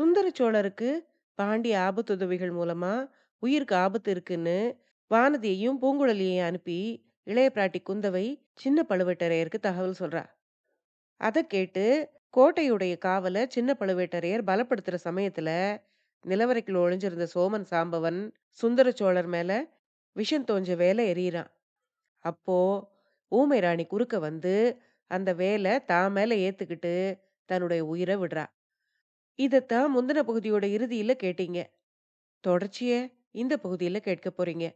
சுந்தர சோழருக்கு பாண்டிய ஆபத்துதவிகள் மூலமா உயிருக்கு ஆபத்து இருக்குன்னு வானதியையும் பூங்குழலியையும் அனுப்பி இளைய பிராட்டி குந்தவை சின்ன பழுவேட்டரையருக்கு தகவல் சொல்றா. அதை கேட்டு கோட்டையுடைய காவலை சின்ன பழுவேட்டரையர் பலப்படுத்துற சமயத்துல நிலவரைக்குள்ள ஒளிஞ்சிருந்த சோமன் சாம்பவன் சுந்தர சோழர் மேல விஷம் தோஞ்ச வேலை எறிகிறான். அப்போ ஊமை ராணி குறுக்க வந்து அந்த வேலை தான் மேல ஏத்துக்கிட்டு தன்னுடைய உயிரை விடுறா. இதத்தான் முந்தின பகுதியோட இறுதியில கேட்டீங்க. தொடர்ச்சிய இந்த பகுதியில கேட்க போறீங்க.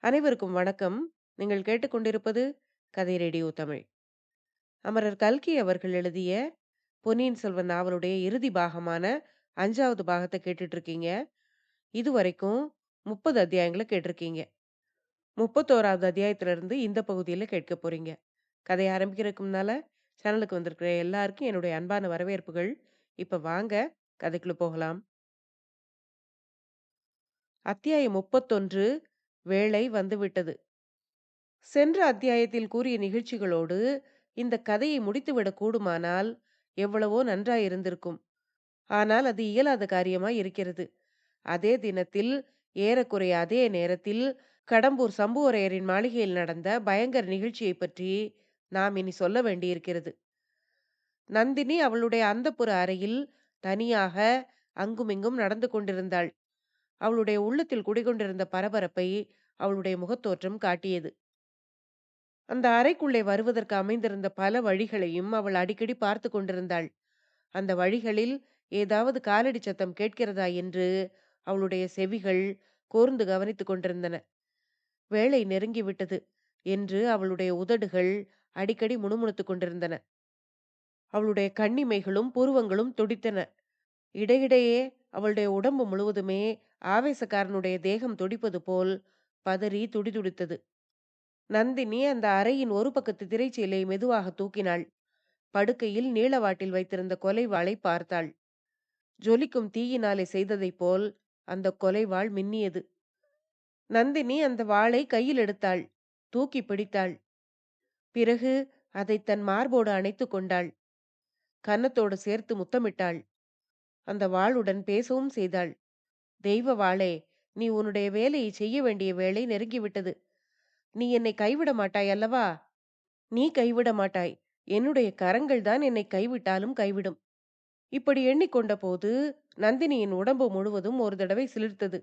அனைவருக்கும் வணக்கம். நீங்கள் கேட்டுக்கொண்டிருப்பது கதை ரேடியோ தமிழ். அமரர் கல்கி அவர்கள் எழுதிய பொன்னியின் செல்வன் நாவலுடைய இறுதி பாகமான 5வது பாகத்தை கேட்டுட்டு இருக்கீங்க. இதுவரைக்கும் 30 அத்தியாயங்களை கேட்டிருக்கீங்க. 31வது அத்தியாயத்துல இருந்து இந்த பகுதியில கேட்க போறீங்க. கதையை ஆரம்பிக்கிறதுக்கு முன்னால சேனலுக்கு வந்திருக்கிற எல்லாருக்கும் என்னுடைய அன்பான வரவேற்புகள். இப்ப வாங்க கதைக்குள்ள போகலாம். அத்தியாயம் 31 வேளை வந்துவிட்டது. சென்ற அத்தியாயத்தில் கூறிய நிகழ்ச்சிகளோடு இந்த கதையை முடித்துவிடக் கூடுமானால் எவ்வளவோ நன்றாயிருந்திருக்கும். ஆனால் அது இயலாத காரியமாய் இருக்கிறது. அதே தினத்தில் ஏறக்குறைய அதே நேரத்தில் கடம்பூர் சம்புவரையரின் மாளிகையில் நடந்த பயங்கர நிகழ்ச்சியை பற்றி நாம் இனி சொல்ல வேண்டியிருக்கிறது. நந்தினி அவளுடைய அந்தப்புற அறையில் தனியாக அங்குமிங்கும் நடந்து கொண்டிருந்தாள். அவளுடைய உள்ளத்தில் குடிகொண்டிருந்த பரபரப்பை அவளுடைய முகத்தோற்றம் காட்டியது. அந்த அறைக்குள்ளே வருவதற்கு அமைந்திருந்த பல வழிகளையும் அவள் அடிக்கடி பார்த்து கொண்டிருந்தாள். அந்த வழிகளில் ஏதாவது காலடி சத்தம் கேட்கிறதா என்று அவளுடைய செவிகள் கூர்ந்து கவனித்துக் கொண்டிருந்தன. வேளை நெருங்கிவிட்டது என்று அவளுடைய உதடுகள் அடிக்கடி முணுமுணுத்துக் கொண்டிருந்தன. அவளுடைய கண்ணிமைகளும் புருவங்களும் துடித்தன. இடையிடையே அவளுடைய உடம்பு முழுவதுமே ஆவேசக்காரனுடைய தேகம் துடிப்பது போல் பதறி துடிதுடித்தது. நந்தினி அந்த அறையின் ஒரு பக்கத்து திரைச்சீலை மெதுவாக தூக்கினாள். படுக்கையில் நீளவாட்டில் வைத்திருந்த கொலைவாளை பார்த்தாள். ஜொலிக்கும் தீயினாலே செய்ததைப் போல் அந்த கொலைவாள் மின்னியது. நந்தினி அந்த வாளை கையில் எடுத்தாள். தூக்கி பிடித்தாள். பிறகு அதை தன் மார்போடு அணைத்துக் கொண்டாள். கன்னத்தோடு சேர்த்து முத்தமிட்டாள். அந்த வாளுடன் பேசவும் செய்தாள். தெய்வ வாளே, நீ உன்னுடைய வேலையை செய்ய வேண்டிய வேளை நெருங்கிவிட்டது. நீ என்னை கைவிட மாட்டாய் அல்லவா? நீ கைவிட மாட்டாய். என்னுடைய கரங்கள் தான் என்னை கைவிட்டாலும் கைவிடும். இப்படி எண்ணிக்கொண்ட போது நந்தினியின் உடம்பு முழுவதும் ஒரு தடவை சிலிர்த்தது.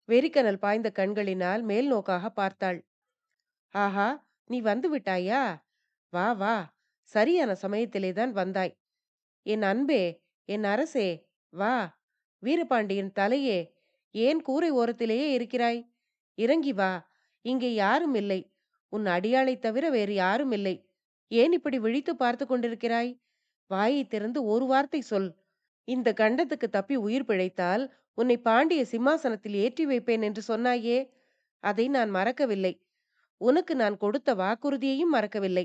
வெறிக்கனல் பாய்ந்த கண்களினால் மேல் நோக்காக பார்த்தாள். ஆஹா, நீ வந்து விட்டாயா? வா வா, சரியான சமயத்திலேதான் வந்தாய். என் அன்பே, என் அரசே, வா. வீரபாண்டியன் தலையே, ஏன் கூரை ஓரத்திலேயே இருக்கிறாய்? இறங்கி வா. இங்கே யாரும் இல்லை. உன் அடியாளைத் தவிர வேறு யாரும் இல்லை. ஏன் இப்படி விழித்து பார்த்து கொண்டிருக்கிறாய்? வாயை திறந்து ஒரு வார்த்தை சொல். இந்த கண்டத்துக்கு தப்பி உயிர் பிழைத்தால் உன்னை பாண்டிய சிம்மாசனத்தில் ஏற்றி வைப்பேன் என்று சொன்னாயே, அதை நான் மறக்கவில்லை. உனக்கு நான் கொடுத்த வாக்குறுதியையும் மறக்கவில்லை.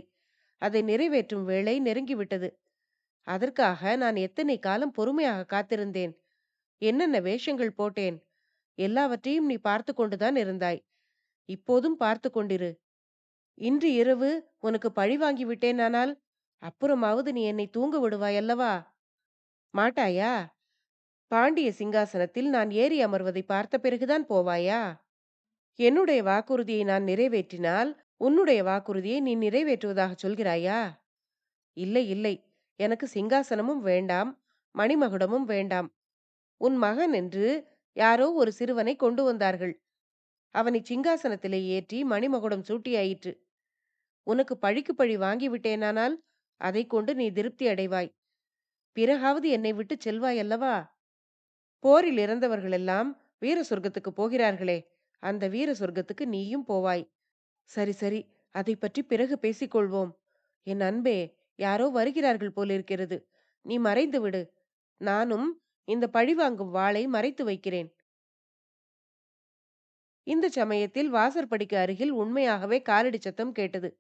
அதை நிறைவேற்றும் வேளை நெருங்கிவிட்டது. அதற்காக நான் எத்தனை காலம் பொறுமையாக காத்திருந்தேன். என்னென்ன வேஷங்கள் போட்டேன். எல்லாவற்றையும் நீ பார்த்து கொண்டுதான் இருந்தாய். இப்போதும் பார்த்து கொண்டிரு. இன்று இரவு உனக்கு பழி வாங்கி விட்டேனானால் அப்புறமாவது நீ என்னை தூங்க விடுவாய் அல்லவா? மாட்டாயா? பாண்டிய சிங்காசனத்தில் நான் ஏறி அமர்வதை பார்த்த பிறகுதான் போவாயா? என்னுடைய வாக்குறுதியை நான் நிறைவேற்றினால் உன்னுடைய வாக்குறுதியை நீ நிறைவேற்றுவதாக சொல்கிறாயா? இல்லை இல்லை, எனக்கு சிங்காசனமும் வேண்டாம், மணிமகுடமும் வேண்டாம். உன் மகன் என்று யாரோ ஒரு சிறுவனை கொண்டு வந்தார்கள். அவனை சிங்காசனத்திலே ஏற்றி மணிமகுடம் சூட்டியாயிற்று. உனக்கு பழிக்கு பழி வாங்கிவிட்டேனானால் அதை கொண்டு நீ திருப்தி அடைவாய். பிறகாவது என்னை விட்டு செல்வாய் அல்லவா? போரில் இறந்தவர்களெல்லாம் வீர சொர்க்கத்துக்கு போகிறார்களே, அந்த வீர சொர்க்கத்துக்கு நீயும் போவாய். சரி சரி, அதை பற்றி பிறகு பேசிக்கொள்வோம். என் அன்பே, யாரோ வருகிறார்கள் போலிருக்கிறது. நீ மறைந்து விடு. நானும் இந்த பழிவாங்கும் வாளை மறைத்து வைக்கிறேன். இந்த சமயத்தில் வாசற்படிக்கு அருகில் உண்மையாகவே காலடி சத்தம் கேட்டது.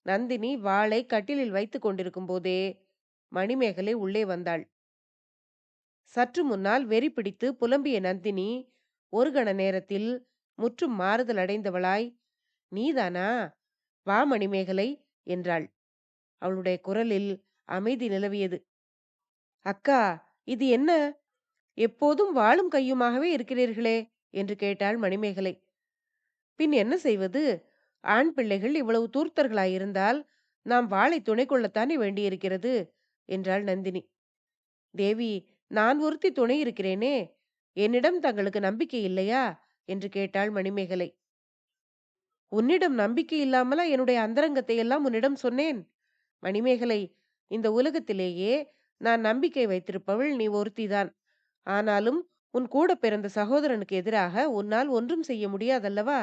நந்தினி வாளை கட்டிலில் வைத்துக் கொண்டிருக்கும் போதே மணிமேகலை உள்ளே வந்தாள். சற்று முன்னால் வெறி பிடித்து புலம்பிய நந்தினி ஒரு கண நேரத்தில் முற்றும் மாறுதல் அடைந்தவளாய், நீதானா? வா மணிமேகலை என்றாள். அவளுடைய குரலில் அமைதி நிலவியது. அக்கா, இது என்ன? எப்போதும் வாளும் கையுமாகவே இருக்கிறீர்களே என்று கேட்டாள் மணிமேகலை. பின் என்ன செய்வது? ஆண் பிள்ளைகள் இவ்வளவு தூர்த்தர்களாயிருந்தால் நாம் வாளை துணை கொள்ளத்தானே வேண்டியிருக்கிறது என்றாள் நந்தினி. தேவி, நான் ஒருத்தி துணை இருக்கிறேனே, என்னிடம் தங்களுக்கு நம்பிக்கை இல்லையா என்று கேட்டாள் மணிமேகலை. உன்னிடம் நம்பிக்கை இல்லாமலா என்னுடைய அந்தரங்கத்தை எல்லாம் உன்னிடம் சொன்னேன்? மணிமேகலை, இந்த உலகத்திலேயே நான் நம்பிக்கை வைத்திருப்பவள் நீ ஒருத்திதான். ஆனாலும் உன் கூட பிறந்த சகோதரனுக்கு எதிராக உன்னால் ஒன்றும் செய்ய முடியாதல்லவா?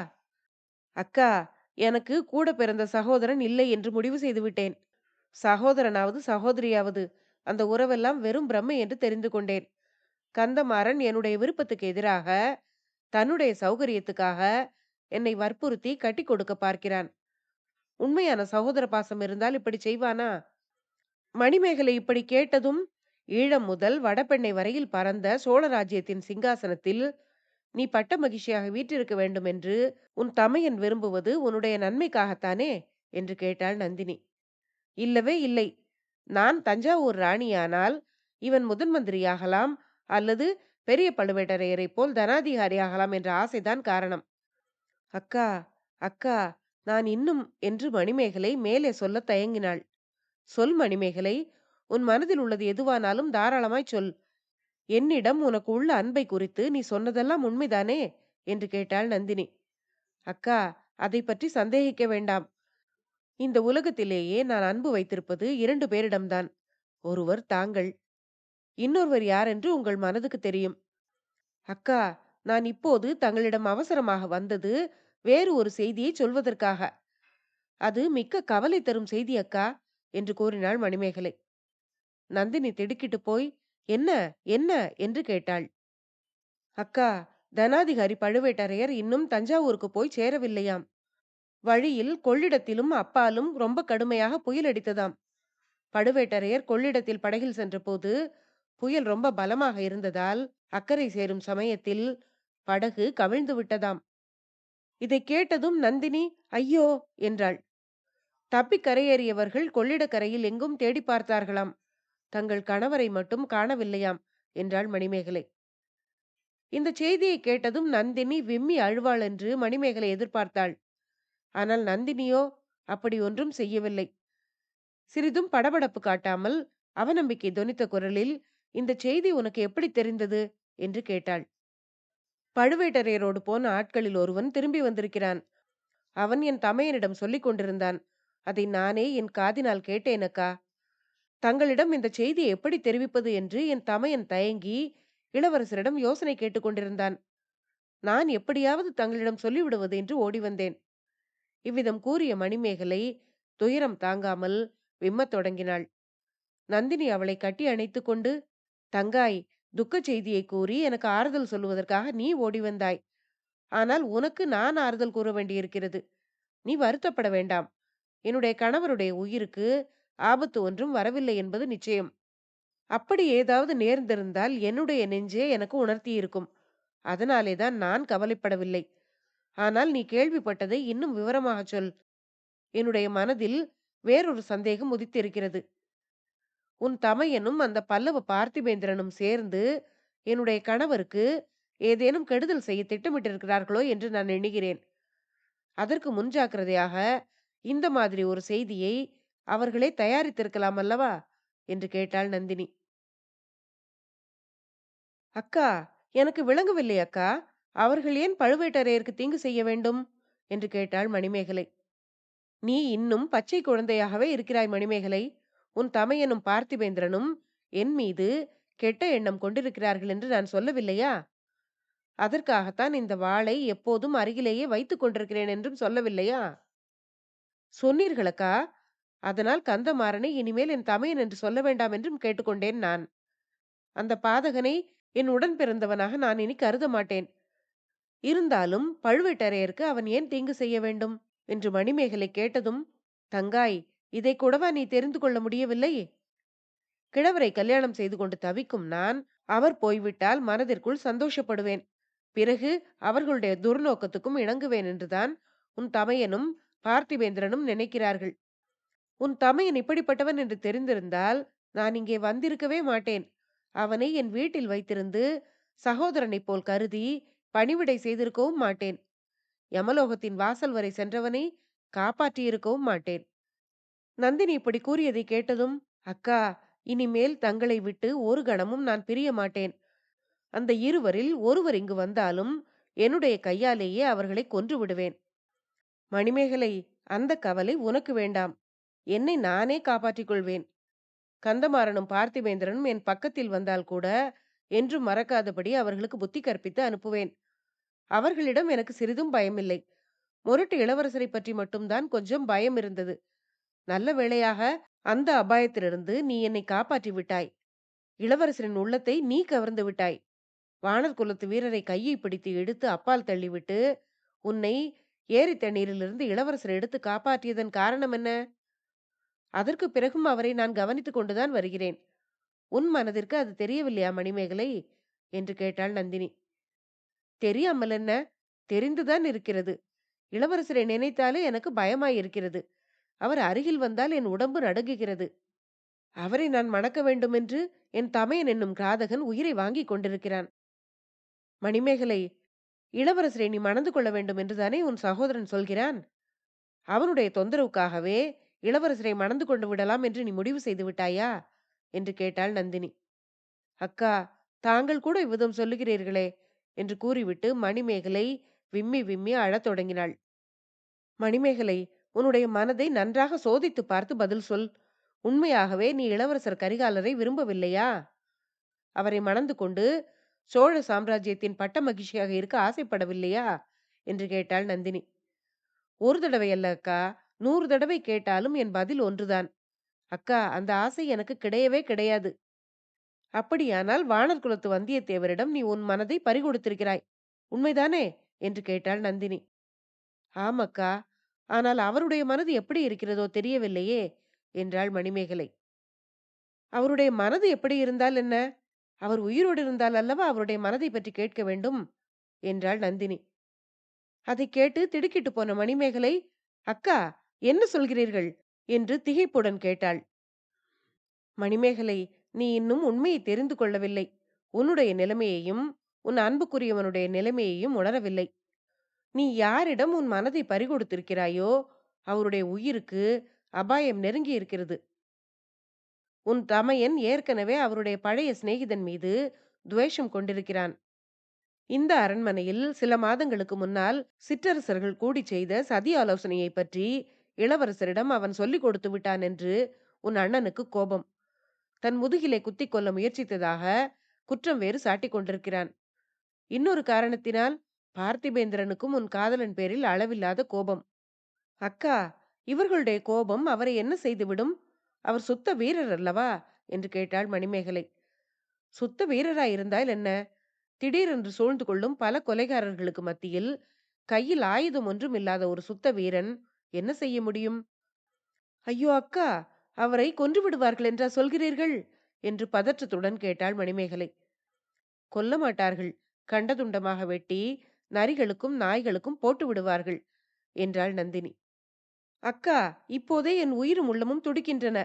அக்கா, எனக்கு கூட பிறந்த சகோதரன் இல்லை என்று முடிவு செய்து விட்டேன். சகோதரனாவது சகோதரியாவது அந்த உறவெல்லாம் வெறும் பிரம்மை என்று தெரிந்து கொண்டேன். கந்தமாறன் என்னுடைய விருப்பத்துக்கு எதிராக, தன்னுடைய சௌகரியத்துக்காக என்னை வற்புறுத்தி கட்டி கொடுக்க பார்க்கிறான். உண்மையான சகோதர பாசம் இருந்தால் இப்படி செய்வானா? மணிமேகலை இப்படி கேட்டதும், ஈழம் முதல் வடபெண்ணை வரையில் பரந்த சோழ ராஜ்யத்தின் சிங்காசனத்தில் நீ பட்ட மகிழ்ச்சியாக வீற்றிருக்க வேண்டும் என்று உன் தமையன் விரும்புவது உன்னுடைய நன்மைக்காகத்தானே என்று கேட்டாள் நந்தினி. இல்லவே இல்லை. நான் தஞ்சாவூர் ராணியானால் இவன் முதன் மந்திரியாகலாம், அல்லது பெரிய பழுவேட்டரையரைப் போல் தனாதிகாரியாகலாம் என்ற ஆசைதான் காரணம். அக்கா, அக்கா, நான் இன்னும் என்று மணிமேகலை மேலே சொல்ல தயங்கினாள். சொல் மணிமேகலை, உன் மனதில் உள்ளது எதுவானாலும் தாராளமாய் சொல். என்னிடம் உனக்கு உள்ள அன்பை குறித்து நீ சொன்னதெல்லாம் உண்மைதானே என்று கேட்டாள் நந்தினி. அக்கா, அதை பற்றி சந்தேகிக்க வேண்டாம். இந்த உலகத்திலேயே நான் அன்பு வைத்திருப்பது 2 பேரிடம்தான். ஒருவர் தாங்கள், இன்னொருவர் யார் என்று உங்கள் மனதுக்கு தெரியும். அக்கா, நான் இப்போது தங்களிடம் அவசரமாக வந்தது வேறு ஒரு செய்தியை சொல்வதற்காக. அது மிக்க கவலை தரும் செய்தி அக்கா என்று கூறினாள் மணிமேகலை. நந்தினி திடுக்கிட்டு போய், என்ன என்ன என்று கேட்டாள். அக்கா, தனாதிகாரி பழுவேட்டரையர் இன்னும் தஞ்சாவூருக்கு போய் சேரவில்லையாம். வழியில் கொள்ளிடத்திலும் அப்பாலும் ரொம்ப கடுமையாக புயல் அடித்ததாம். பழுவேட்டரையர் கொள்ளிடத்தில் படகில் சென்றபோது புயல் ரொம்ப பலமாக இருந்ததால் அக்கறை சேரும் சமயத்தில் படகு கவிழ்ந்து விட்டதாம். இதை கேட்டதும் நந்தினி ஐயோ என்றாள். தப்பி கரையேறியவர்கள் கொள்ளிடக்கரையில் எங்கும் தேடி பார்த்தார்களாம். தங்கள் கணவரை மட்டும் காணவில்லையாம் என்றாள் மணிமேகலை. இந்த செய்தியை கேட்டதும் நந்தினி விம்மி அழுவாள் என்று மணிமேகலை எதிர்பார்த்தாள். ஆனால் நந்தினியோ அப்படி ஒன்றும் செய்யவில்லை. சிறிதும் படபடப்பு காட்டாமல் அவநம்பிக்கை தொனித்த குரலில், இந்த செய்தி உனக்கு எப்படி தெரிந்தது என்று கேட்டாள். பழுவேட்டரையரோடு போன ஆட்களில் ஒருவன் திரும்பி வந்திருக்கிறான். அவன் என் தமையனிடம் சொல்லிக் கொண்டிருந்தான். அதை நானே என் காதினால் கேட்டேனக்கா. தங்களிடம் இந்த செய்தியை எப்படி தெரிவிப்பது என்று என் தமையன் தயங்கி இளவரசரிடம் யோசனை கேட்டுக்கொண்டிருந்தான். நான் எப்படியாவது தங்களிடம் சொல்லிவிடுவது என்று ஓடி வந்தேன். இவ்விதம் கூறிய மணிமேகலை துயரம் தாங்காமல் விம்மத் தொடங்கினாள். நந்தினி அவளை கட்டி அணைத்துக் கொண்டு, தங்காய், துக்க செய்தியை கூறி எனக்கு ஆறுதல் சொல்லுவதற்காக நீ ஓடி வந்தாய். ஆனால் உனக்கு நான் ஆறுதல் கூற வேண்டியிருக்கிறது. நீ வருத்தப்பட வேண்டாம். என்னுடைய கணவருடைய உயிருக்கு ஆபத்து ஒன்றும் வரவில்லை என்பது நிச்சயம். அப்படி ஏதாவது நேர்ந்திருந்தால் என்னுடைய நெஞ்சே எனக்கு உணர்த்தியிருக்கும். அதனாலேதான் நான் கவலைப்படவில்லை. ஆனால் நீ கேள்விப்பட்டதை இன்னும் விவரமாக சொல். என்னுடைய மனதில் வேறொரு சந்தேகம் உதித்திருக்கிறது. உன் தமையனும் அந்த பல்லவ பார்த்திபேந்திரனும் சேர்ந்து என்னுடைய கணவருக்கு ஏதேனும் கெடுதல் செய்ய திட்டமிட்டிருக்கிறார்களோ என்று நான் எண்ணுகிறேன். அதற்கு முன்ஜாக்கிரதையாக இந்த மாதிரி ஒரு செய்தியை அவர்களே தயாரித்திருக்கலாம் அல்லவா என்று கேட்டாள் நந்தினி. அக்கா, எனக்கு விளங்கவில்லை அக்கா. அவர்கள் ஏன் பழுவேட்டரையருக்கு தீங்கு செய்ய வேண்டும் என்று கேட்டாள் மணிமேகலை. நீ இன்னும் பச்சை குழந்தையாகவே இருக்கிறாய் மணிமேகலை. உன் தமையனும் பார்த்திபேந்திரனும் என் மீது கெட்ட எண்ணம் கொண்டிருக்கிறார்கள் என்று நான் சொல்லவில்லையா? அதற்காகத்தான் இந்த வாளை எப்போதும் அருகிலேயே வைத்துக் கொண்டிருக்கிறேன் என்றும் சொல்லவில்லையா? சொன்னீர்களக்கா. அதனால் கந்தமாறனை இனிமேல் என் தமையன் என்று சொல்ல வேண்டாம் என்றும் கேட்டுக்கொண்டேன் நான். அந்த பாதகனை என் உடன் பிறந்தவனாக நான் இனி கருத மாட்டேன். இருந்தாலும் பழுவேட்டரையருக்கு அவன் ஏன் தீங்கு செய்ய வேண்டும் என்று மணிமேகலை கேட்டதும், தங்காய், இதை கூடவா நீ தெரிந்து கொள்ள முடியவில்லை? கிழவரை கல்யாணம் செய்து கொண்டு தவிக்கும் நான் அவர் போய்விட்டால் மனதிற்குள் சந்தோஷப்படுவேன். பிறகு அவர்களுடைய துர்நோக்கத்துக்கும் இணங்குவேன் என்றுதான் உன் தமையனும் பார்த்திபேந்திரனும் நினைக்கிறார்கள். உன் தமையன் இப்படிப்பட்டவன் என்று தெரிந்திருந்தால் நான் இங்கே வந்திருக்கவே மாட்டேன். அவனை என் வீட்டில் வைத்திருந்து சகோதரனைப் போல் கருதி பணிவிடை செய்திருக்கவும் மாட்டேன். யமலோகத்தின் வாசல் வரை சென்றவனை காப்பாற்றியிருக்கவும் மாட்டேன். நந்தினி இப்படி கூறியதை கேட்டதும், அக்கா, இனிமேல் தங்களை விட்டு ஒரு கணமும் நான் பிரிய மாட்டேன். அந்த இருவரில் ஒருவர் இங்கு வந்தாலும் என்னுடைய கையாலேயே அவர்களை கொன்று விடுவேன். மணிமேகலை, அந்த கவலை உனக்கு வேண்டாம். என்னை நானே காப்பாற்றிக் கொள்வேன். கந்தமாறனும் பார்த்திபேந்திரனும் என் பக்கத்தில் வந்தால் கூட என்றும் மறக்காதபடி அவர்களுக்கு புத்தி கற்பித்து அனுப்புவேன். அவர்களிடம் எனக்கு சிறிதும் பயமில்லை. முரட்டு இளவரசரை பற்றி மட்டும்தான் கொஞ்சம் பயம் இருந்தது. நல்ல வேளையாக அந்த அபாயத்திலிருந்து நீ என்னை காப்பாற்றி விட்டாய். இளவரசரின் உள்ளத்தை நீ கவர்ந்து விட்டாய். வானர் குலத்து வீரரை கையை பிடித்து எடுத்து அப்பால் தள்ளிவிட்டு உன்னை ஏரி தண்ணீரிலிருந்து இளவரசர் எடுத்து காப்பாற்றியதன் காரணம் என்ன? அதற்கு பிறகும் அவரை நான் கவனித்துக் கொண்டுதான் வருகிறேன். உன் மனதிற்கு அது தெரியவில்லையா மணிமேகலை? என்று கேட்டாள் நந்தினி. தெரியாமல் என்ன? தெரிந்துதான் இருக்கிறது. இளவரசரை நினைத்தாலே எனக்கு பயமாயிருக்கிறது. அவர் அருகில் வந்தால் என் உடம்பு நடுங்குகிறது. அவரை நான் மணக்க வேண்டுமென்று என் தமையன் என்னும் கிராதகன் உயிரை வாங்கிக் கொண்டிருக்கிறான். மணிமேகலை, இளவரசரை நீ மணந்து கொள்ள வேண்டும் என்றுதானே உன் சகோதரன் சொல்கிறான். அவனுடைய தொந்தரவுக்காகவே இளவரசரை மணந்து கொண்டு விடலாம் என்று நீ முடிவு செய்து விட்டாயா? என்று கேட்டாள் நந்தினி. அக்கா, தாங்கள் கூட இவ்விதம் சொல்லுகிறீர்களே என்று கூறிவிட்டு மணிமேகலை விம்மி விம்மி அழத் தொடங்கினாள். மணிமேகலை, உன்னுடைய மனதை நன்றாக சோதித்து பார்த்து பதில் சொல். உண்மையாகவே நீ இளவரசர் கரிகாலரை விரும்பவில்லையா? அவரை மணந்து கொண்டு சோழ சாம்ராஜ்யத்தின் பட்ட மகிழ்ச்சியாக இருக்க ஆசைப்படவில்லையா? என்று கேட்டாள் நந்தினி. ஒரு தடவை அல்ல அக்கா, 100 தடவை கேட்டாலும் என் பதில் ஒன்றுதான். அக்கா, அந்த ஆசை எனக்கு கிடையவே கிடையாது. அப்படியானால் வானர் குலத்து வந்தியத்தேவரிடம் நீ உன் மனதை பறிகொடுத்திருக்கிறாய், உண்மைதானே? என்று கேட்டாள் நந்தினி. ஆமக்கா, ஆனால் அவருடைய மனது எப்படி இருக்கிறதோ தெரியவில்லையே என்றாள் மணிமேகலை. அவருடைய மனது எப்படி இருந்தால் என்ன? அவர் உயிரோடு இருந்தால் அல்லவா அவருடைய மனதை பற்றி கேட்க வேண்டும் என்றாள் நந்தினி. அதை கேட்டு திடுக்கிட்டு போன மணிமேகலை, அக்கா, என்ன சொல்கிறீர்கள் என்று திகைப்புடன் கேட்டாள். மணிமேகலை, நீ இன்னும் உண்மையை தெரிந்து கொள்ளவில்லை. உன்னுடைய நிலைமையையும் உன் அன்புக்குரியவனுடைய நிலைமையையும் உணரவில்லை. நீ யாரிடம் உன் மனதை பறிகொடுத்திருக்கிறாயோ அவருடைய உயிருக்கு அபாயம் நெருங்கி இருக்கிறது. உன் தமையன் ஏற்கனவே அவருடைய பழைய சிநேகிதன் மீது துவேஷம் கொண்டிருக்கிறான். இந்த அரண்மனையில் சில மாதங்களுக்கு முன்னால் சிற்றரசர்கள் கூடி செய்த சதி ஆலோசனையை பற்றி இளவரசரிடம் அவன் சொல்லிக் கொடுத்து விட்டான் என்று உன் அண்ணனுக்கு கோபம். தன் முதுகிலே குத்திக் கொள்ள முயற்சித்ததாக குற்றம் வேறு சாட்டிக் கொண்டிருக்கிறான். இன்னொரு காரணத்தினால் பார்த்திபேந்திரனுக்கும் உன் காதலன் பேரில் அளவில்லாத கோபம். அக்கா, இவர்களுடைய கோபம் அவரை என்ன செய்துவிடும்? அவர் சுத்த வீரர் அல்லவா? என்று கேட்டாள் மணிமேகலை. சுத்த வீரராயிருந்தால் என்ன? திடீரென்று சூழ்ந்து கொள்ளும் பல கொலைகாரர்களுக்கு மத்தியில் கையில் ஆயுதம் ஒன்றும் இல்லாத ஒரு சுத்த வீரன் என்ன செய்ய முடியும்? ஐயோ அக்கா, அவரை கொன்று விடுவார்கள் என்றா சொல்கிறீர்கள்? என்று பதற்றத்துடன் கேட்டாள் மணிமேகலை. கொல்ல மாட்டார்கள். கண்டதுண்டமாக வெட்டி நரிகளுக்கும் நாய்களுக்கும் போட்டு விடுவார்கள் என்றாள் நந்தினி. அக்கா, இப்போதே என் உயிரும் உள்ளமும் துடிக்கின்றன.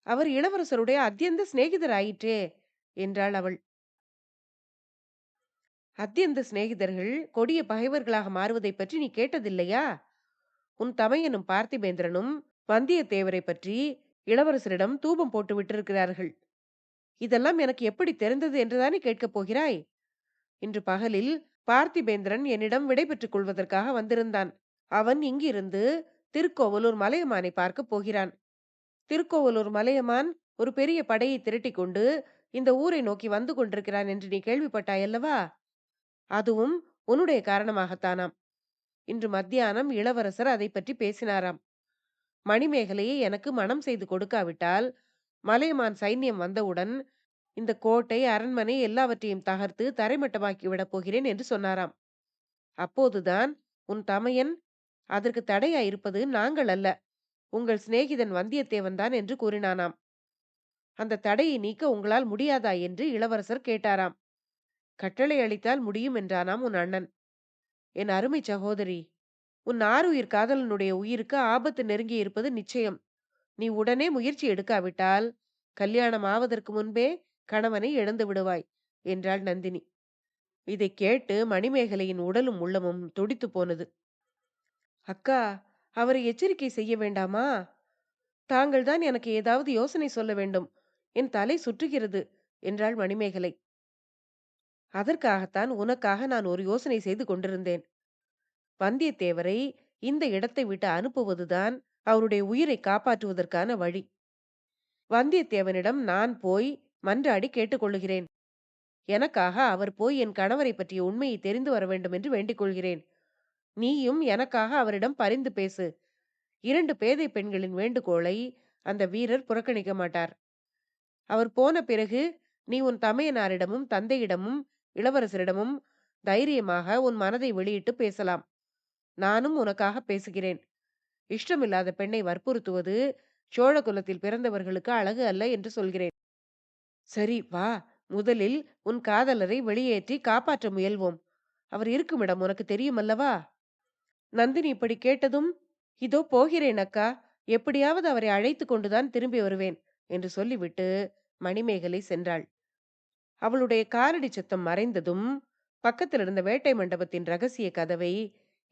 அவர் இளவரசருடைய அத்தியந்த சிநேகிதர் ஆயிற்றே என்றாள் அவள். அத்தியந்த சிநேகிதர்கள் கொடிய பகைவர்களாக மாறுவதை பற்றி நீ கேட்டதில்லையா? உன் தமையனும் பார்த்திபேந்திரனும் வந்தியத்தேவரை பற்றி இளவரசரிடம் தூபம் போட்டு விட்டிருக்கிறார்கள். இதெல்லாம் எனக்கு எப்படி தெரிந்தது என்றுதானே கேட்கப் போகிறாய்? இன்று பகலில் பார்த்திபேந்திரன் என்னிடம் விடை பெற்றுக் கொள்வதற்காக வந்திருந்தான். அவன் இங்கிருந்து திருக்கோவலூர் மலையமானை பார்க்க போகிறான். திருக்கோவலூர் மலையமான் ஒரு பெரிய படையை திரட்டிக் கொண்டு இந்த ஊரை நோக்கி வந்து கொண்டிருக்கிறான் என்று நீ கேள்விப்பட்டாயல்லவா? அதுவும் உன்னுடைய காரணமாகத்தானாம். இன்று மத்தியானம் இளவரசர் அதை பற்றி பேசினாராம். மணிமேகலையை எனக்கு மனம் செய்து கொடுக்காவிட்டால் மலையமான் சைன்யம் வந்தவுடன் இந்த கோட்டை, அரண்மனை எல்லாவற்றையும் தகர்த்து தரைமட்டமாக்கி விடப் போகிறேன் என்று சொன்னாராம். அப்போதுதான் உன் தமையன், அதற்கு தடையாயிருப்பது நாங்கள் அல்ல, உங்கள் சிநேகிதன் வந்தியத்தேவன் தான் என்று கூறினானாம். அந்த தடையை நீக்க உங்களால் முடியாதா என்று இளவரசர் கேட்டாராம். கட்டளை அளித்தால் முடியும் என்றானாம் உன் அண்ணன். என் அருமை சகோதரி, உன் ஆருயிர் காதலனுடைய உயிருக்கு ஆபத்து நெருங்கி இருப்பது நிச்சயம். நீ உடனே முயற்சி எடுக்காவிட்டால் கல்யாணம் ஆவதற்கு முன்பே கணவனை இழந்து விடுவாய் என்றாள் நந்தினி. இதைக் கேட்டு மணிமேகலையின் உடலும் உள்ளமும் துடித்துப் போனது. அக்கா, அவரை எச்சரிக்கை செய்ய வேண்டாமா? தாங்கள் தான் எனக்கு ஏதாவது யோசனை சொல்ல வேண்டும். என் தலை சுற்றுகிறது என்றாள் மணிமேகலை. அதற்காகத்தான் உனக்காக நான் ஒரு யோசனை செய்து கொண்டிருந்தேன். வந்தியத்தேவரை இந்த இடத்தை விட்டு அனுப்புவதுதான் அவருடைய உயிரை காப்பாற்றுவதற்கான வழி. வந்தியத்தேவனிடம் நான் போய் மன்றாடி கேட்டுக்கொள்ளுகிறேன். எனக்காக அவர் போய் என் கணவரை பற்றிய உண்மையை தெரிந்து வர வேண்டும் என்று வேண்டிக் கொள்கிறேன். நீயும் எனக்காக அவரிடம் பரிந்து பேசு. 2 பேதை பெண்களின் வேண்டுகோளை அந்த வீரர் புறக்கணிக்க மாட்டார். அவர் போன பிறகு நீ உன் தமையனாரிடமும் தந்தையிடமும் இளவரசரிடமும் தைரியமாக உன் மனதை வெளியிட்டு பேசலாம். நானும் உனக்காக பேசுகிறேன். இஷ்டமில்லாத பெண்ணை வற்புறுத்துவது சோழ குலத்தில் பிறந்தவர்களுக்கு அழகு அல்ல என்று சொல்கிறேன். சரி, வா. முதலில் உன் காதலரை வெளியேற்றி காப்பாற்ற முயல்வோம். அவர் இருக்குமிடம் உனக்கு தெரியுமல்லவா? நந்தினி இப்படி கேட்டதும், இதோ போகிறேன் அக்கா. எப்படியாவது அவரை அழைத்து கொண்டுதான் திரும்பி வருவேன் என்று சொல்லிவிட்டு மணிமேகலை சென்றாள். அவளுடைய காலடி சத்தம் மறைந்ததும் பக்கத்தில் இருந்த வேட்டை மண்டபத்தின் ரகசிய கதவை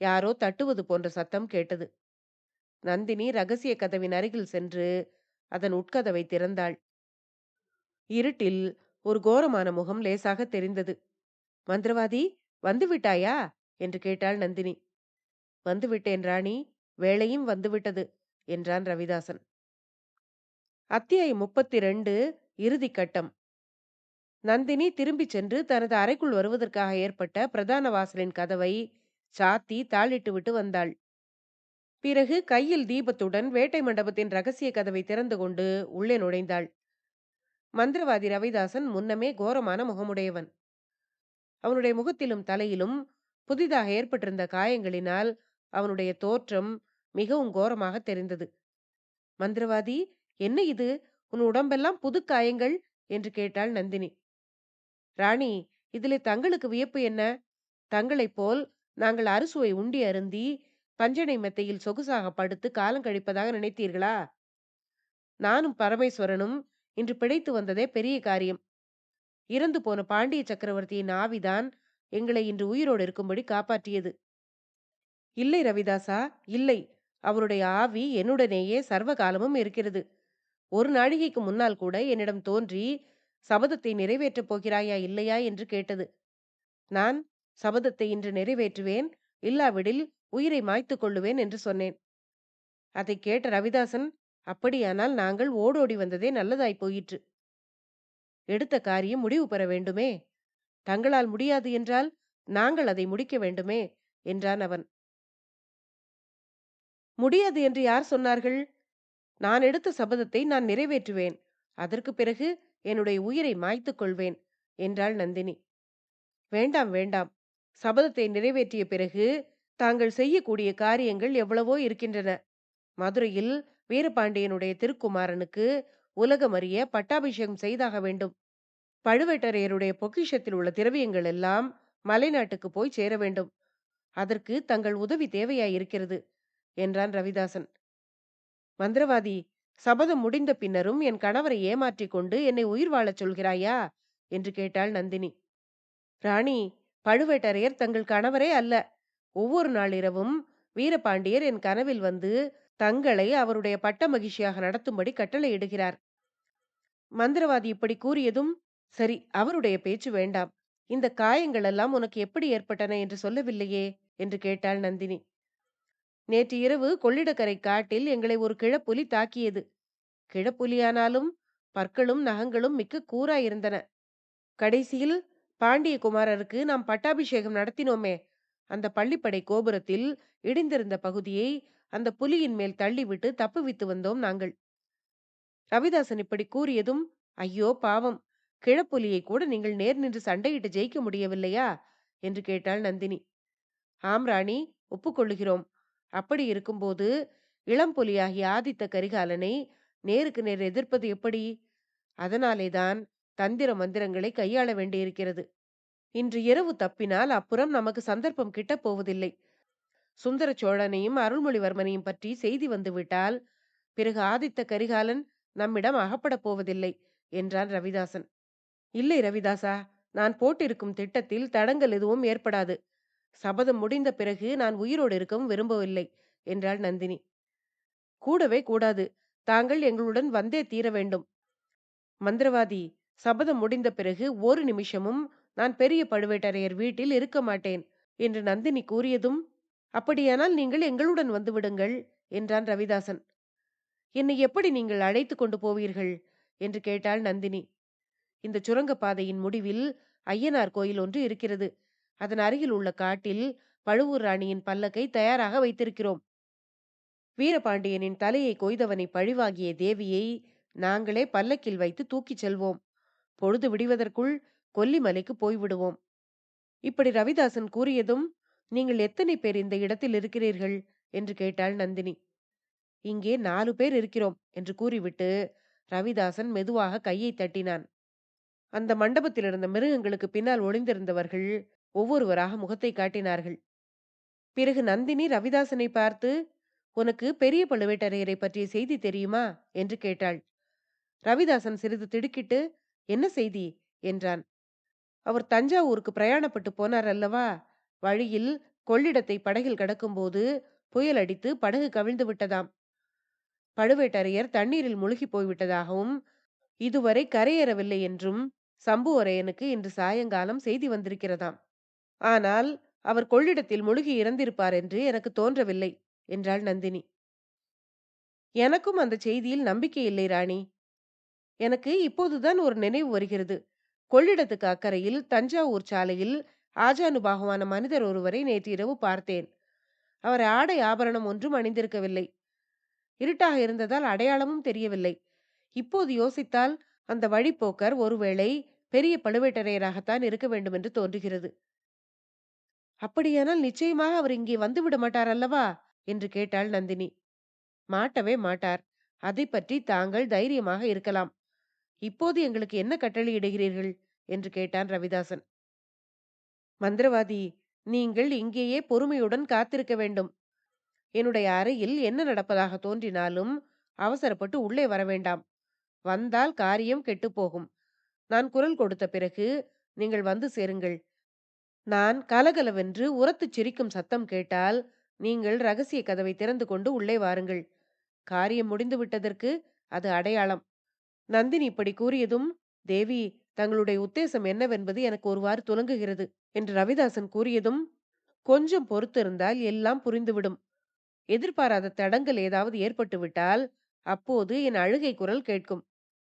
யாரோ தட்டுவது போன்ற சத்தம் கேட்டது. நந்தினி ரகசிய கதவின் அருகில் சென்று அதன் உட்கதவை திறந்தாள். இருட்டில் ஒரு கோரமான முகம் லேசாக தெரிந்தது. மந்திரவாதி, வந்துவிட்டாயா என்று கேட்டாள் நந்தினி. வந்துவிட்டேன் ராணி, வேளையும் வந்துவிட்டது என்றான் ரவிதாசன். அத்தியாயம் 32 இறுதி கட்டம். நந்தினி திரும்பிச் சென்று தனது அறைக்குள் வருவதற்காக ஏற்பட்ட பிரதான வாசலின் கதவை சாத்தி தாளிட்டு விட்டு வந்தாள். பிறகு கையில் தீபத்துடன் வேட்டை மண்டபத்தின் ரகசிய கதவை திறந்து கொண்டு உள்ளே நுழைந்தாள். மந்திரவாதி ரவிதாசன் முன்னமே கோரமான முகமுடையவன். அவனுடைய முகத்திலும் தலையிலும் புதிதாக ஏற்பட்டிருந்த காயங்களினால் அவனுடைய தோற்றம் மிகவும் கோரமாக தெரிந்தது. மந்திரவாதி, என்ன இது? உன் உடம்பெல்லாம் புது காயங்கள் என்று கேட்டாள் நந்தினி. ராணி, இதிலே தங்களுக்கு வியப்பு என்ன? தங்களைப் போல் நாங்கள் அறுசுவை உண்டி அருந்தி பஞ்சனை மெத்தையில் சொகுசாக படுத்து காலங்கழிப்பதாக நினைத்தீர்களா? நானும் பரமேஸ்வரனும் இன்று பிழைத்து வந்ததே பெரிய காரியம். இறந்து போன பாண்டிய சக்கரவர்த்தியின் ஆவிதான் எங்களை இன்று உயிரோடு இருக்கும்படி காப்பாற்றியது. இல்லை ரவிதாசா, இல்லை. அவருடைய ஆவி என்னுடனேயே சர்வ காலமும் இருக்கிறது. ஒரு நாழிகைக்கு முன்னால் கூட என்னிடம் தோன்றி சபதத்தை நிறைவேற்றப் போகிறாயா இல்லையா என்று கேட்டது. நான் சபதத்தை இன்று நிறைவேற்றுவேன், இல்லாவிடில் உயிரை மாய்த்துக் கொள்ளுவேன் என்று சொன்னேன். அதை கேட்ட ரவிதாசன், அப்படியானால் நாங்கள் ஓடோடி வந்ததே நல்லதாய் போயிற்று. எடுத்த காரியம் முடிவு பெற வேண்டுமே. தங்களால் முடியாது என்றால் நாங்கள் அதை முடிக்க வேண்டுமே என்றான் அவன். முடியாது என்று யார் சொன்னார்கள்? நான் எடுத்த சபதத்தை நான் நிறைவேற்றுவேன். அதற்கு பிறகு என்னுடைய உயிரை மாய்த்துக் கொள்வேன் என்றாள் நந்தினி. வேண்டாம், வேண்டாம். சபதத்தை நிறைவேற்றிய பிறகு தாங்கள் செய்யக்கூடிய காரியங்கள் எவ்வளவோ இருக்கின்றன. மதுரையில் வீரபாண்டியனுடைய திருக்குமாரனுக்கு உலகமறிய பட்டாபிஷேகம் செய்தாக வேண்டும். பழுவேட்டரையருடைய பொக்கிஷத்தில் உள்ள திரவியங்கள் எல்லாம் மலைநாட்டுக்கு போய் சேர வேண்டும். அதற்கு தங்கள் உதவி தேவையாயிருக்கிறது என்றான் ரவிதாசன். மந்திரவாதி, சபதம் முடிந்த பின்னரும் என் கணவரை ஏமாற்றிக் கொண்டு என்னை உயிர் வாழச் சொல்கிறாயா என்று கேட்டாள் நந்தினி. ராணி, பழுவேட்டரையர் தங்கள் கணவரே அல்ல. ஒவ்வொரு நாளிரவும் வீரபாண்டியர் என் கனவில் வந்து தங்களை அவருடைய பட்ட மகிழ்ச்சியாக நடத்தும்படி கட்டளையிடுகிறார். மந்திரவாதி இப்படி கூறியதும், சரி, அவருடைய பேச்சு வேண்டாம். இந்த காயங்கள் எல்லாம் உனக்கு எப்படி ஏற்பட்டன என்று சொல்லவில்லையே என்று கேட்டாள் நந்தினி. நேற்று இரவு கொள்ளிடக்கரை காட்டில் எங்களை ஒரு கிழப்புலி தாக்கியது. கிழப்புலியானாலும் பற்களும் நகங்களும் மிக்க கூராயிருந்தன. கடைசியில் பாண்டிய குமாரருக்கு நாம் பட்டாபிஷேகம் நடத்தினோமே, அந்த பள்ளிப்படை கோபுரத்தில் இடிந்திருந்த பகுதியை அந்த புலியின் மேல் தள்ளிவிட்டு தப்புவித்து வந்தோம் நாங்கள். ரவிதாசன் இப்படி கூறியதும், ஐயோ பாவம், கிழப்புலியை கூட நீங்கள் நேர் நின்று சண்டையிட்டு ஜெயிக்க முடியவில்லையா என்று கேட்டாள் நந்தினி. ஆம் ராணி, ஒப்புக்கொள்ளுகிறோம். அப்படி இருக்கும்போது இளம்புலியாகிய ஆதித்த கரிகாலனை நேருக்கு நேர் எதிர்ப்பது எப்படி? அதனாலேதான் தந்திர மந்திரங்களை கையாள வேண்டியிருக்கிறது. இன்று இரவு தப்பினால் அப்புறம் நமக்கு சந்தர்ப்பம் கிட்டப் போவதில்லை. சுந்தர சோழனையும் அருள்மொழிவர்மனையும் பற்றி செய்தி வந்துவிட்டால் பிறகு ஆதித்த கரிகாலன் நம்மிடம் அகப்படப் போவதில்லை என்றான் ரவிதாசன். இல்லை ரவிதாசா, நான் போட்டிருக்கும் திட்டத்தில் தடங்கல் எதுவும் ஏற்படாது. சபதம் முடிந்த பிறகு நான் உயிரோடு இருக்கவும் விரும்பவில்லை என்றாள் நந்தினி. கூடவே கூடாது. தாங்கள் எங்களுடன் வந்தே தீர வேண்டும். மந்திரவாதி, சபதம் முடிந்த பிறகு ஒரு நிமிஷமும் நான் பெரிய பழுவேட்டரையர் வீட்டில் இருக்க மாட்டேன் என்று நந்தினி கூறியதும், அப்படியானால் நீங்கள் எங்களுடன் வந்து விடுங்கள் என்றான் ரவிதாசன். என்னை எப்படி நீங்கள் அழைத்து கொண்டு போவீர்கள் என்று கேட்டாள் நந்தினி. இந்த சுரங்கப்பாதையின் முடிவில் ஐயனார் கோயில் ஒன்று இருக்கிறது. அதன் அருகில் உள்ள காட்டில் பழுவூர் ராணியின் பல்லக்கை தயாராக வைத்திருக்கிறோம். வீரபாண்டியனின் தலையை கொய்தவனை பழிவாங்கிய தேவியை நாங்களே பல்லக்கில் வைத்து தூக்கிச் செல்வோம். பொழுது விடிவதற்குள் கொல்லிமலைக்கு போய்விடுவோம். இப்படி ரவிதாசன் கூறியதும், நீங்கள் எத்தனை பேர் இந்த இடத்தில் இருக்கிறீர்கள் என்று கேட்டாள் நந்தினி. இங்கே 4 பேர் இருக்கிறோம் என்று கூறிவிட்டு ரவிதாசன் மெதுவாக கையை தட்டினான். அந்த மண்டபத்தில் இருந்த மிருகங்களுக்கு பின்னால் ஒளிந்திருந்தவர்கள் ஒவ்வொருவராக முகத்தை காட்டினார்கள். பிறகு நந்தினி ரவிதாசனை பார்த்து, உனக்கு பெரிய பழுவேட்டரையரை பற்றிய செய்தி தெரியுமா என்று கேட்டாள். ரவிதாசன் சிறிது திடுக்கிட்டு, என்ன செய்தி என்றான். அவர் தஞ்சாவூருக்கு பிரயாணப்பட்டு போனார் அல்லவா? வழியில் கொள்ளிடத்தை படகில் கடக்கும்போது புயல் அடித்து படகு கவிழ்ந்து விட்டதாம். பழுவேட்டரையர் தண்ணீரில் முழுகி போய்விட்டதாகவும், இதுவரை கரையேறவில்லை என்றும் சம்புவரையனுக்கு இன்று சாயங்காலம் செய்தி வந்திருக்கிறதாம். ஆனால் அவர் கொள்ளிடத்தில் முழுகி இறந்திருப்பார் என்று எனக்கு தோன்றவில்லை என்றாள் நந்தினி. எனக்கும் அந்த செய்தியில் நம்பிக்கை இல்லை ராணி. எனக்கு இப்போதுதான் ஒரு நினைவு வருகிறது. கொள்ளிடத்துக்கு அக்கறையில் தஞ்சாவூர் சாலையில் ஆஜானுபாகுவான மனிதர் ஒருவரை நேற்று இரவு பார்த்தேன். அவர் ஆடை ஆபரணம் ஒன்றும் அணிந்திருக்கவில்லை. இருட்டாக இருந்ததால் அடையாளமும் தெரியவில்லை. இப்போது யோசித்தால் அந்த வழிப்போக்கர் ஒருவேளை பெரிய பழுவேட்டரையராகத்தான் இருக்க வேண்டும் என்று தோன்றுகிறது. அப்படியானால் நிச்சயமாக அவர் இங்கே வந்துவிட மாட்டார் அல்லவா என்று கேட்டாள் நந்தினி. மாட்டவே மாட்டார். அதை பற்றி தாங்கள் தைரியமாக இருக்கலாம். இப்போது எங்களுக்கு என்ன கட்டளையிடுகிறீர்கள் என்று கேட்டான் ரவிதாசன். மந்திரவாதி, நீங்கள் இங்கேயே பொறுமையுடன் காத்திருக்க வேண்டும். என்னுடைய அறையில் என்ன நடப்பதாக தோன்றினாலும் அவசரப்பட்டு உள்ளே வர வேண்டாம். வந்தால் காரியம் கெட்டுப்போகும். நான் குரல் கொடுத்த பிறகு நீங்கள் வந்து சேருங்கள். நான் கலகலவென்று உரத்துச் சிரிக்கும் சத்தம் கேட்டால் நீங்கள் ரகசிய கதவை திறந்து கொண்டு உள்ளே வாருங்கள். காரியம் முடிந்து விட்டதற்கு அது அடையாளம். நந்தினி இப்படி கூறியதும், தேவி, தங்களுடைய உத்தேசம் என்னவென்பது எனக்கு ஒருவாறு துலங்குகிறது என்று ரவிதாசன் கூறியதும், கொஞ்சம் பொறுத்திருந்தால் எல்லாம் புரிந்துவிடும். எதிர்பாராத தடங்கல் ஏதாவது ஏற்பட்டுவிட்டால் அப்போது என் அழுகை குரல் கேட்கும்.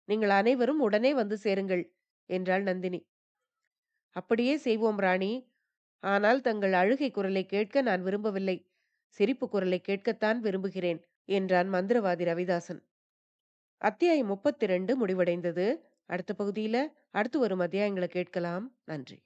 நீங்கள் அனைவரும் உடனே வந்து சேருங்கள் என்றாள் நந்தினி. அப்படியே செய்வோம் ராணி. ஆனால் தங்கள் அழுகை குரலை கேட்க நான் விரும்பவில்லை. சிரிப்பு குரலை கேட்கத்தான் விரும்புகிறேன் என்றான் மந்திரவாதி ரவிதாசன். அத்தியாயம் 32 முடிவடைந்தது. அடுத்த பகுதியில அடுத்து வரும் அத்தியாயங்களை கேட்கலாம். நன்றி.